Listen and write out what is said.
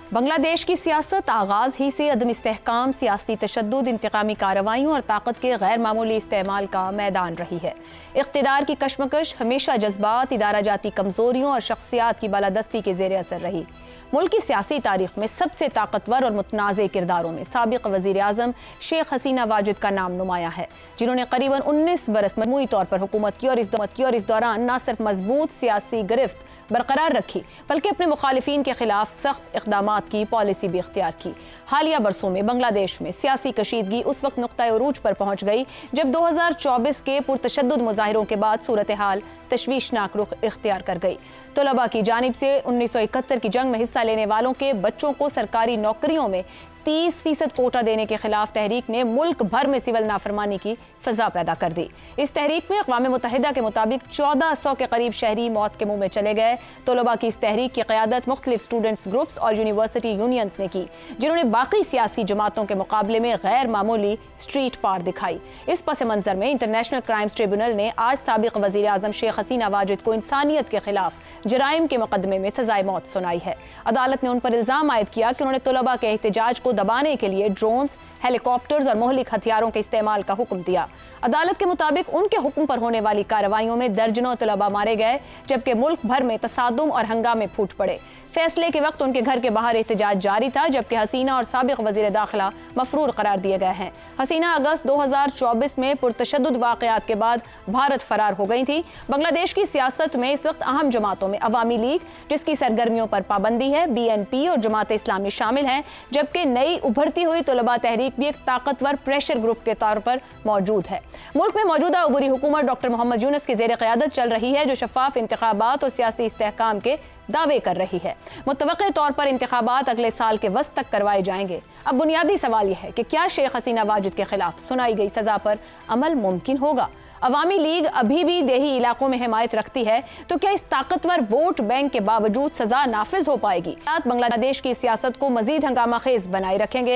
बांग्लादेश की सियासत आगाज ही से अदम इस्तेहकाम, सियासी तशद्दुद, इंतकामी कार्रवाइयों और ताकत के गैर मामूली इस्तेमाल का मैदान रही है। इख्तिदार की कशमकश हमेशा जज्बात, इदारा जाती कमजोरियों और शख्सियात की बालादस्ती के जेर असर रही। मुल्क की सियासी तारीख में सबसे ताकतवर और मुतनाज़े किरदारों में साबिक वज़ीर आज़म शेख हसीना वाजिद का नाम नुमाया है, जिन्होंने करीबन 19 बरस मजमूई तौर पर हुकूमत की और इस दौरान न सिर्फ मजबूत सियासी गिरफ्त बरकरार रखी बल्कि अपने मुखालिफिन के खिलाफ सख्त इक़दामात की पॉलिसी भी इख्तियार की। हालिया बरसों में बांग्लादेश में सियासी कशीदगी उस वक्त नुक्ता उरूज पर पहुंच गई जब 2024 के पुरतशद्दुद मुजाहिरों के बाद सूरत हाल तशवीशनाक रुख इख्तियार कर गई। तलबा की जानिब से 1971 की जंग में हिस्सा लेने वालों के बच्चों को सरकारी नौकरियों में 30% कोटा देने के खिलाफ तहरीक ने मुल्क भर में सिविल नाफरमानी की फजा पैदा कर दी। इस तहरीक में अक़वाम मुत्तहिदा के मुताबिक 1400 के करीब शहरी मौत के मुंह में चले गए। तलबा की इस तहरीक की क़यादत मुख्तलिफ स्टूडेंट्स ग्रुप्स और यूनिवर्सिटी यूनियंस ने की, जिन्होंने बाकी सियासी जमातों के मुकाबले में गैर मामूली स्ट्रीट पार दिखाई। इस पस मंज़र में इंटरनेशनल क्राइम्स ट्रिब्यूनल ने आज साबिक वज़ीर आज़म शेख हसीना वाजिद को इंसानियत के खिलाफ जराइम के मुकदमे में सजाए मौत सुनाई है। अदालत ने उन पर इल्ज़ाम आयद किया कि उन्होंने तलबा के एहतजाज को दबाने के लिए ड्रोन्स, हेलीकॉप्टर्स और मोहलिक हथियारों के इस्तेमाल का हुक्म दिया। अदालत के मुताबिक उनके हुक्म पर होने वाली कार्रवाइयों में दर्जनों तलबा मारे गए, जबकि मुल्क भर में तसादुम और हंगामे फूट पड़े। फैसले के वक्त उनके घर के बाहर एहतजाज जारी था, जबकि हसीना और साबिक वज़ीर दाखिला मफरूर करार दिए गए हैं। हसीना अगस्त 2024 में पुरतशद्दुद वाक़यात के बाद भारत फरार हो गई थी। बांग्लादेश की सियासत में इस वक्त अहम जमातों में अवामी लीग, जिसकी सरगर्मियों पर पाबंदी है, BNP और जमात इस्लामी शामिल हैं, जबकि नई उभरती हुई तलबा तहरीक भी एक ताकतवर प्रेशर ग्रुप के तौर पर मौजूद है। मुल्क में मौजूदा अबूरी हुकूमत डॉक्टर मोहम्मद यूनुस की ज़ेर क़यादत चल रही है, जो शफाफ इंतखाबात और सियासी इस्तेहकाम के दावे कर रही है। मुतवक्के तौर पर इंतखाबात अगले साल के वस्त तक करवाए जाएंगे। अब बुनियादी सवाल यह है कि क्या शेख हसीना वाजिद के खिलाफ सुनाई गई सजा पर अमल मुमकिन होगा? अवामी लीग अभी भी देही इलाकों में हिमायत रखती है, तो क्या इस ताकतवर वोट बैंक के बावजूद सजा नाफिज हो पाएगी? बांग्लादेश की सियासत को मजीद हंगामा खेज बनाए रखेंगे।